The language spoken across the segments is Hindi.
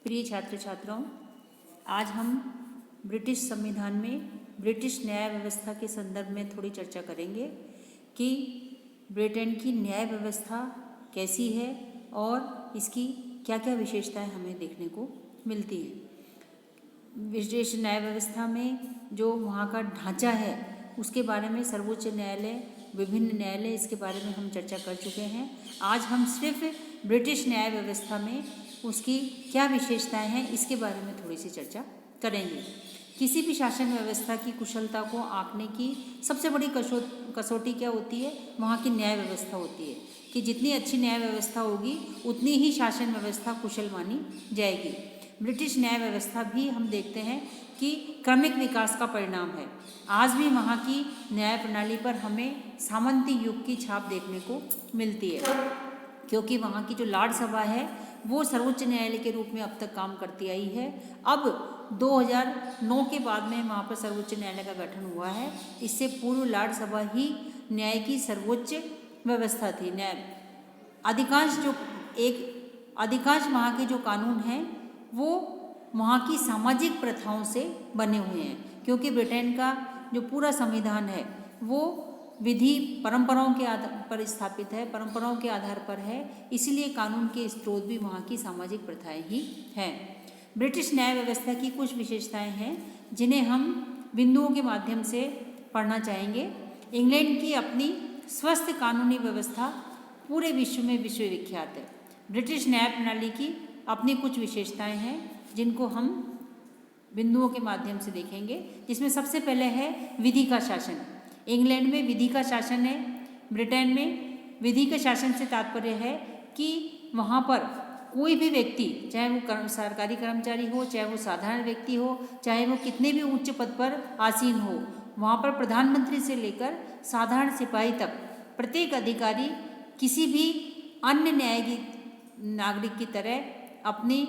प्रिय छात्र छात्राओं, आज हम ब्रिटिश संविधान में ब्रिटिश न्याय व्यवस्था के संदर्भ में थोड़ी चर्चा करेंगे कि ब्रिटेन की न्याय व्यवस्था कैसी है और इसकी क्या क्या विशेषताएं हमें देखने को मिलती हैं। ब्रिटिश न्याय व्यवस्था में जो वहाँ का ढांचा है उसके बारे में सर्वोच्च न्यायालय, विभिन्न न्यायालय, इसके बारे में हम चर्चा कर चुके हैं। आज हम सिर्फ ब्रिटिश न्याय व्यवस्था में उसकी क्या विशेषताएं हैं इसके बारे में थोड़ी सी चर्चा करेंगे। किसी भी शासन व्यवस्था की कुशलता को आंकने की सबसे बड़ी कसौटी क्या होती है? वहाँ की न्याय व्यवस्था होती है कि जितनी अच्छी न्याय व्यवस्था होगी उतनी ही शासन व्यवस्था कुशल मानी जाएगी। ब्रिटिश न्याय व्यवस्था भी हम देखते हैं कि क्रमिक विकास का परिणाम है। आज भी वहाँ की न्याय प्रणाली पर हमें सामंती युग की छाप देखने को मिलती है, क्योंकि वहाँ की जो लाड सभा है वो सर्वोच्च न्यायालय के रूप में अब तक काम करती आई है। अब 2009 के बाद में वहाँ पर सर्वोच्च न्यायालय का गठन हुआ है। इससे पूर्व लाड सभा ही न्याय की सर्वोच्च व्यवस्था थी। न्याय अधिकांश वहाँ के जो कानून हैं वो वहाँ की सामाजिक प्रथाओं से बने हुए हैं, क्योंकि ब्रिटेन का जो पूरा संविधान है वो विधि परंपराओं के आधार पर स्थापित है, परंपराओं के आधार पर है। इसलिए कानून के स्रोत भी वहाँ की सामाजिक प्रथाएं ही हैं। ब्रिटिश न्याय व्यवस्था की कुछ विशेषताएं हैं जिन्हें हम बिंदुओं के माध्यम से पढ़ना चाहेंगे। इंग्लैंड की अपनी स्वस्थ कानूनी व्यवस्था पूरे विश्व में विश्वविख्यात है। ब्रिटिश न्याय प्रणाली की अपनी कुछ विशेषताएं हैं जिनको हम बिंदुओं के माध्यम से देखेंगे, जिसमें सबसे पहले है विधि का शासन। इंग्लैंड में विधि का शासन है। ब्रिटेन में विधि के शासन से तात्पर्य है कि वहाँ पर कोई भी व्यक्ति, चाहे वो सरकारी कर्मचारी हो, चाहे वो साधारण व्यक्ति हो, चाहे वो कितने भी उच्च पद पर आसीन हो, वहाँ पर प्रधानमंत्री से लेकर साधारण सिपाही तक प्रत्येक अधिकारी किसी भी अन्य नागरिक की तरह अपनी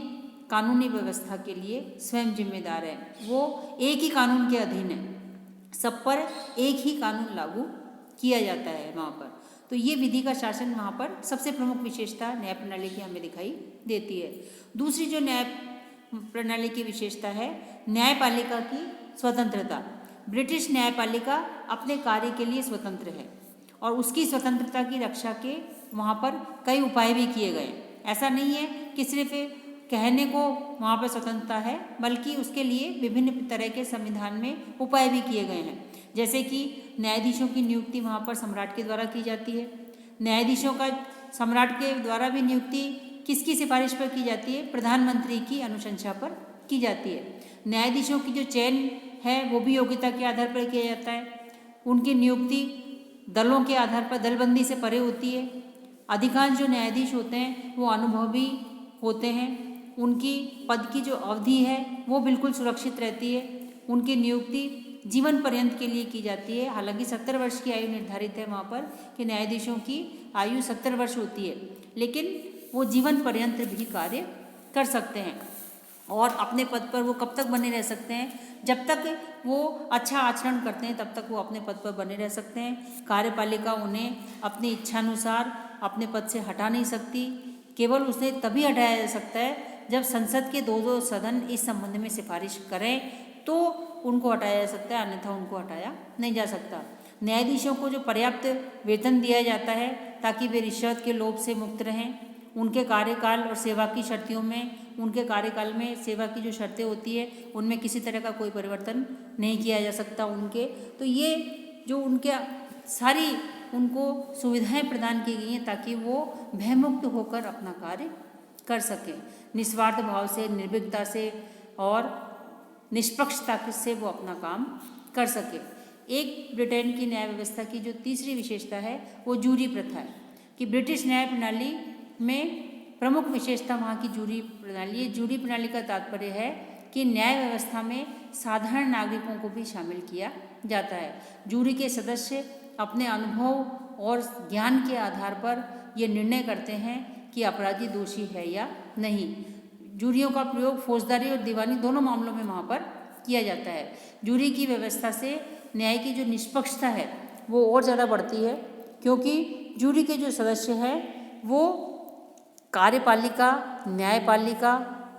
कानूनी व्यवस्था के लिए स्वयं जिम्मेदार है। वो एक ही कानून के अधीन है, सब पर एक ही कानून लागू किया जाता है वहाँ पर। तो ये विधि का शासन वहाँ पर सबसे प्रमुख विशेषता न्याय प्रणाली की हमें दिखाई देती है। दूसरी जो न्याय प्रणाली की विशेषता है, न्यायपालिका की स्वतंत्रता। ब्रिटिश न्यायपालिका अपने कार्य के लिए स्वतंत्र है और उसकी स्वतंत्रता की रक्षा के वहाँ पर कई उपाय भी किए गए। ऐसा नहीं है कि सिर्फ कहने को वहाँ पर स्वतंत्रता है, बल्कि उसके लिए विभिन्न तरह के संविधान में उपाय भी किए गए हैं। जैसे कि न्यायाधीशों की नियुक्ति वहाँ पर सम्राट के द्वारा की जाती है। न्यायाधीशों का सम्राट के द्वारा भी नियुक्ति किसकी सिफारिश पर की जाती है? प्रधानमंत्री की अनुशंसा पर की जाती है। न्यायाधीशों की जो चयन है वो भी योग्यता के आधार पर किया जाता है। उनकी नियुक्ति दलों के आधार पर, दलबंदी से परे होती है। अधिकांश जो न्यायाधीश होते हैं वो अनुभवी होते हैं। उनकी पद की जो अवधि है वो बिल्कुल सुरक्षित रहती है। उनकी नियुक्ति जीवन पर्यंत के लिए की जाती है। हालांकि 70 वर्ष की आयु निर्धारित है वहाँ पर कि न्यायाधीशों की आयु 70 वर्ष होती है, लेकिन वो जीवन पर्यंत भी कार्य कर सकते हैं। और अपने पद पर वो कब तक बने रह सकते हैं? जब तक वो अच्छा आचरण करते हैं तब तक वो अपने पद पर बने रह सकते हैं। कार्यपालिका उन्हें अपनी इच्छानुसार अपने पद से हटा नहीं सकती। केवल उसे तभी हटाया जा सकता है जब संसद के दो सदन इस संबंध में सिफारिश करें तो उनको हटाया जा सकता है, अन्यथा उनको हटाया नहीं जा सकता। न्यायाधीशों को जो पर्याप्त वेतन दिया जाता है ताकि वे रिश्वत के लोभ से मुक्त रहें। उनके कार्यकाल और सेवा की शर्तियों में, उनके कार्यकाल में सेवा की जो शर्तें होती है उनमें किसी तरह का कोई परिवर्तन नहीं किया जा सकता उनके। तो ये जो उनके सारी उनको सुविधाएं प्रदान की गई हैं ताकि वो भयमुक्त होकर अपना कार्य कर सकें, निस्वार्थ भाव से, निर्भीकता से और निष्पक्षता से वो अपना काम कर सके। एक ब्रिटेन की न्याय व्यवस्था की जो तीसरी विशेषता है वो जूरी प्रथा है कि ब्रिटिश न्याय प्रणाली में प्रमुख विशेषता वहाँ की जूरी प्रणाली है। जूरी प्रणाली का तात्पर्य है कि न्याय व्यवस्था में साधारण नागरिकों को भी शामिल किया जाता है। जूरी के सदस्य अपने अनुभव और ज्ञान के आधार पर ये निर्णय करते हैं कि अपराधी दोषी है या नहीं। जूरियों का प्रयोग फौजदारी और दीवानी दोनों मामलों में वहाँ पर किया जाता है। जूरी की व्यवस्था से न्याय की जो निष्पक्षता है वो और ज़्यादा बढ़ती है, क्योंकि जूरी के जो सदस्य हैं वो कार्यपालिका, न्यायपालिका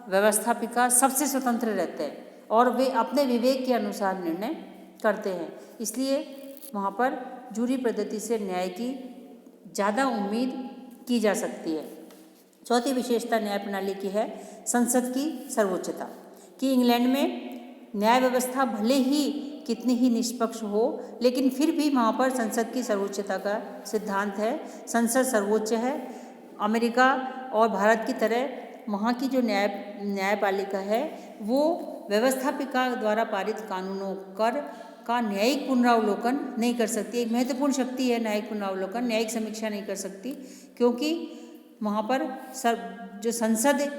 व्यवस्थापिका सबसे स्वतंत्र रहते हैं और वे अपने विवेक के अनुसार निर्णय करते हैं। इसलिए वहाँ पर जूरी पद्धति से न्याय की ज़्यादा उम्मीद की जा सकती है। चौथी विशेषता न्याय प्रणाली की है संसद की सर्वोच्चता, कि इंग्लैंड में न्याय व्यवस्था भले ही कितनी ही निष्पक्ष हो, लेकिन फिर भी वहाँ पर संसद की सर्वोच्चता का सिद्धांत है। संसद सर्वोच्च है। अमेरिका और भारत की तरह वहाँ की जो न्यायपालिका है वो व्यवस्थापिका द्वारा पारित कानूनों का न्यायिक पुनरावलोकन नहीं कर सकती। एक महत्वपूर्ण शक्ति है न्यायिक पुनरावलोकन, न्यायिक समीक्षा नहीं कर सकती, क्योंकि वहाँ पर जो संसद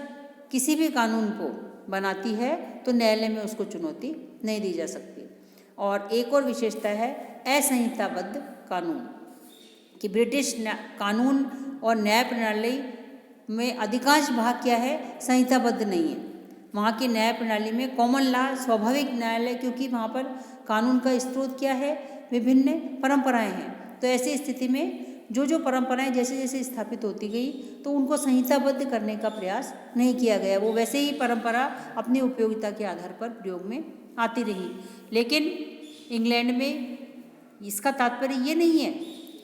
किसी भी कानून को बनाती है तो न्यायालय में उसको चुनौती नहीं दी जा सकती। और एक और विशेषता है असंहिताबद्ध कानून, कि ब्रिटिश कानून और न्याय प्रणाली में अधिकांश भाग क्या है, संहिताबद्ध नहीं है। वहाँ की न्याय प्रणाली में कॉमन लॉ स्वाभाविक न्यायालय, क्योंकि वहाँ पर कानून का स्रोत क्या है, विभिन्न परंपराएं हैं। तो ऐसी स्थिति में जो परंपराएं जैसे जैसे स्थापित होती गई तो उनको संहिताबद्ध करने का प्रयास नहीं किया गया। वो वैसे ही परंपरा अपनी उपयोगिता के आधार पर प्रयोग में आती रही। लेकिन इंग्लैंड में इसका तात्पर्य ये नहीं है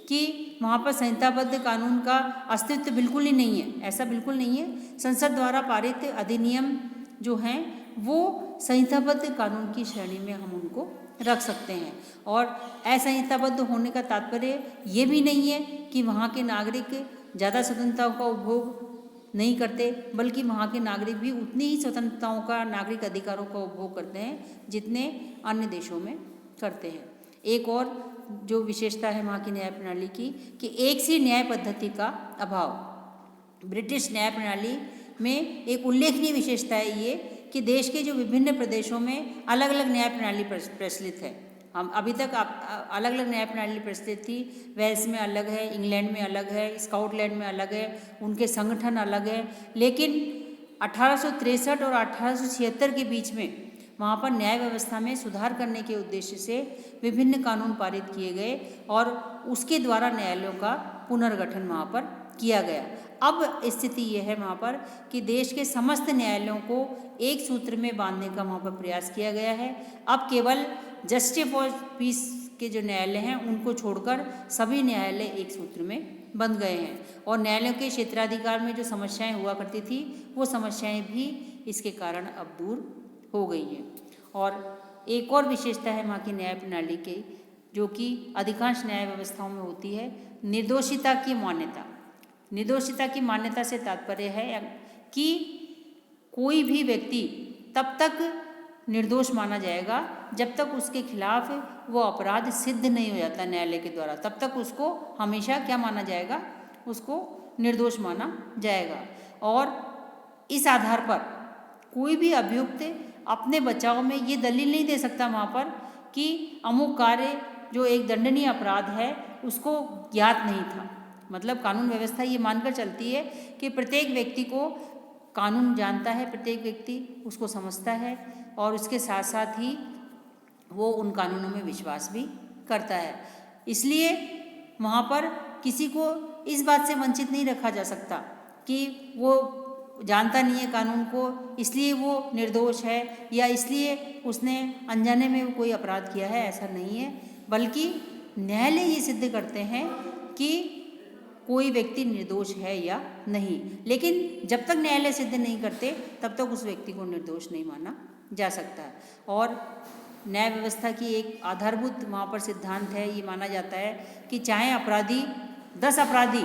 कि वहाँ पर संहिताबद्ध कानून का अस्तित्व बिल्कुल ही नहीं है, ऐसा बिल्कुल नहीं है। संसद द्वारा पारित अधिनियम जो हैं वो संहिताबद्ध कानून की श्रेणी में हम उनको रख सकते हैं। और असंहिताबद्ध होने का तात्पर्य ये भी नहीं है कि वहाँ के नागरिक ज़्यादा स्वतंत्रताओं का उपभोग नहीं करते, बल्कि वहाँ के नागरिक भी उतनी ही स्वतंत्रताओं का, नागरिक अधिकारों का उपभोग करते हैं जितने अन्य देशों में करते हैं। एक और जो विशेषता है वहाँ की न्याय प्रणाली की, कि एक सी न्याय पद्धति का अभाव। ब्रिटिश न्याय प्रणाली में एक उल्लेखनीय विशेषता है ये कि देश के जो विभिन्न प्रदेशों में अलग अलग न्याय प्रणाली प्रचलित है। हम अभी तक अलग अलग न्याय प्रणाली प्रचलित थी। वेल्स में अलग है, इंग्लैंड में अलग है, स्कॉटलैंड में अलग है, उनके संगठन अलग है। लेकिन 1863 और 1876 के बीच में वहाँ पर न्याय व्यवस्था में सुधार करने के उद्देश्य से विभिन्न कानून पारित किए गए और उसके द्वारा न्यायालयों का पुनर्गठन वहाँ पर किया गया। अब स्थिति यह है वहाँ पर कि देश के समस्त न्यायालयों को एक सूत्र में बांधने का वहाँ पर प्रयास किया गया है। अब केवल जस्टिस फॉर पीस के जो न्यायालय हैं उनको छोड़कर सभी न्यायालय एक सूत्र में बंध गए हैं। और न्यायालयों के क्षेत्राधिकार में जो समस्याएं हुआ करती थी वो समस्याएं भी इसके कारण अब दूर हो गई हैं। और एक और विशेषता है वहाँ की न्याय प्रणाली की, जो कि अधिकांश न्याय व्यवस्थाओं में होती है, निर्दोषिता की मान्यता। निर्दोषिता की मान्यता से तात्पर्य है कि कोई भी व्यक्ति तब तक निर्दोष माना जाएगा जब तक उसके खिलाफ वो अपराध सिद्ध नहीं हो जाता न्यायालय के द्वारा, तब तक उसको हमेशा क्या माना जाएगा, उसको निर्दोष माना जाएगा। और इस आधार पर कोई भी अभियुक्त अपने बचाव में ये दलील नहीं दे सकता वहाँ पर कि अमुक कार्य जो एक दंडनीय अपराध है उसको ज्ञात नहीं था। मतलब कानून व्यवस्था ये मानकर चलती है कि प्रत्येक व्यक्ति को कानून जानता है, प्रत्येक व्यक्ति उसको समझता है और उसके साथ साथ ही वो उन कानूनों में विश्वास भी करता है। इसलिए वहाँ पर किसी को इस बात से वंचित नहीं रखा जा सकता कि वो जानता नहीं है कानून को इसलिए वो निर्दोष है या इसलिए उसने अनजाने में कोई अपराध किया है, ऐसा नहीं है। बल्कि न्यायालय ये सिद्ध करते हैं कि कोई व्यक्ति निर्दोष है या नहीं। लेकिन जब तक न्यायालय सिद्ध नहीं करते तब तक उस व्यक्ति को निर्दोष नहीं माना जा सकता। और न्याय व्यवस्था की एक आधारभूत वहाँ पर सिद्धांत है, ये माना जाता है कि चाहे अपराधी 10 अपराधी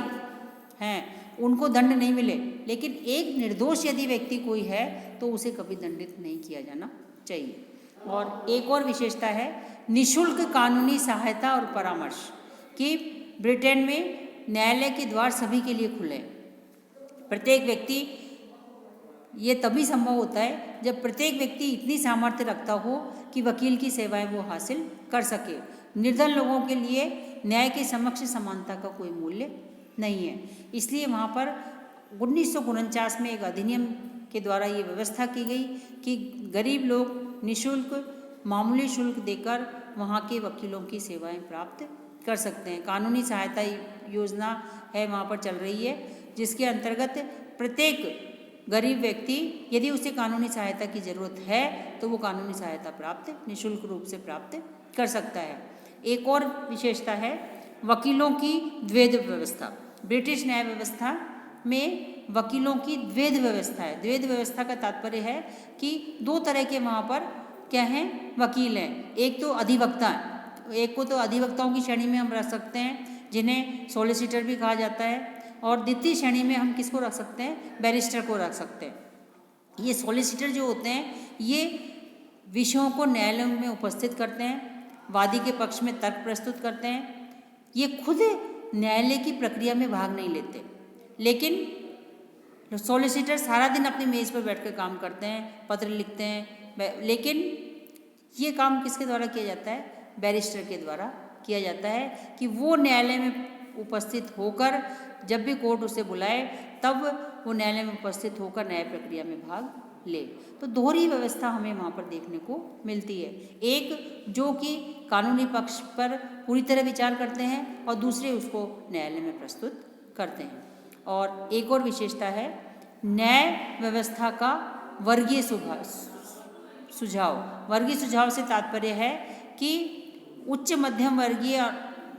हैं उनको दंड नहीं मिले, लेकिन एक निर्दोष यदि व्यक्ति कोई है तो उसे कभी दंडित नहीं किया जाना चाहिए। और एक और विशेषता है निःशुल्क कानूनी सहायता और परामर्श, कि ब्रिटेन में न्यायालय के द्वार सभी के लिए खुले। प्रत्येक व्यक्ति, ये तभी संभव होता है जब प्रत्येक व्यक्ति इतनी सामर्थ्य रखता हो कि वकील की सेवाएं वो हासिल कर सके। निर्धन लोगों के लिए न्याय के समक्ष समानता का कोई मूल्य नहीं है। इसलिए वहाँ पर 1949 में एक अधिनियम के द्वारा ये व्यवस्था की गई कि गरीब लोग निःशुल्क मामूली शुल्क देकर वहाँ के वकीलों की सेवाएं प्राप्त कर सकते हैं। कानूनी सहायता योजना है वहाँ पर चल रही है, जिसके अंतर्गत प्रत्येक गरीब व्यक्ति यदि उसे कानूनी सहायता की ज़रूरत है तो वो कानूनी सहायता प्राप्त निःशुल्क रूप से प्राप्त कर सकता है। एक और विशेषता है वकीलों की द्वैध व्यवस्था। ब्रिटिश न्याय व्यवस्था में वकीलों की द्वैध व्यवस्था है। द्वैध व्यवस्था का तात्पर्य है कि दो तरह के वहाँ पर क्या हैं, वकील हैं। एक तो अधिवक्ता, एक को तो अधिवक्ताओं की श्रेणी में हम रख सकते हैं जिन्हें सॉलिसिटर भी कहा जाता है, और द्वितीय श्रेणी में हम किसको रख सकते हैं, बैरिस्टर को रख सकते हैं। ये सॉलिसिटर जो होते हैं ये विषयों को न्यायालय में उपस्थित करते हैं, वादी के पक्ष में तर्क प्रस्तुत करते हैं। ये खुद न्यायालय की प्रक्रिया में भाग नहीं लेते, लेकिन सॉलिसिटर सारा दिन अपनी मेज़ पर बैठकर काम करते हैं, पत्र लिखते हैं, लेकिन ये काम किसके द्वारा किया जाता है, बैरिस्टर के द्वारा किया जाता है कि वो न्यायालय में उपस्थित होकर जब भी कोर्ट उसे बुलाए तब वो न्यायालय में उपस्थित होकर न्याय प्रक्रिया में भाग ले। तो दोहरी व्यवस्था हमें वहाँ पर देखने को मिलती है, एक जो कि कानूनी पक्ष पर पूरी तरह विचार करते हैं और दूसरे उसको न्यायालय में प्रस्तुत करते हैं। और एक और विशेषता है न्याय व्यवस्था का वर्गीय सुझाव। वर्गीय सुझाव से तात्पर्य है कि उच्च मध्यम वर्गीय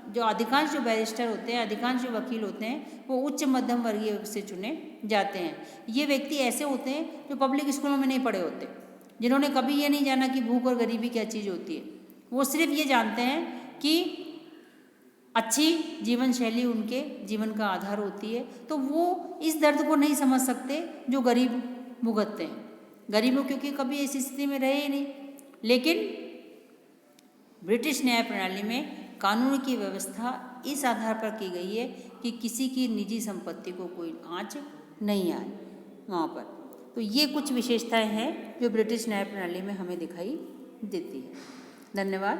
जो अधिकांश जो बैरिस्टर होते हैं, अधिकांश जो वकील होते हैं वो उच्च मध्यम वर्गीय से चुने जाते हैं। ये व्यक्ति ऐसे होते हैं जो पब्लिक स्कूलों में नहीं पढ़े होते, जिन्होंने कभी ये नहीं जाना कि भूख और गरीबी क्या चीज़ होती है। वो सिर्फ ये जानते हैं कि अच्छी जीवन शैली उनके जीवन का आधार होती है, तो वो इस दर्द को नहीं समझ सकते जो गरीब भुगतते हैं। गरीबों क्योंकि कभी ऐसी स्थिति में रहे ही नहीं। लेकिन ब्रिटिश न्याय प्रणाली में कानून की व्यवस्था इस आधार पर की गई है कि किसी की निजी संपत्ति को कोई आंच नहीं आए वहाँ पर। तो ये कुछ विशेषताएं हैं जो ब्रिटिश न्याय प्रणाली में हमें दिखाई देती है। धन्यवाद।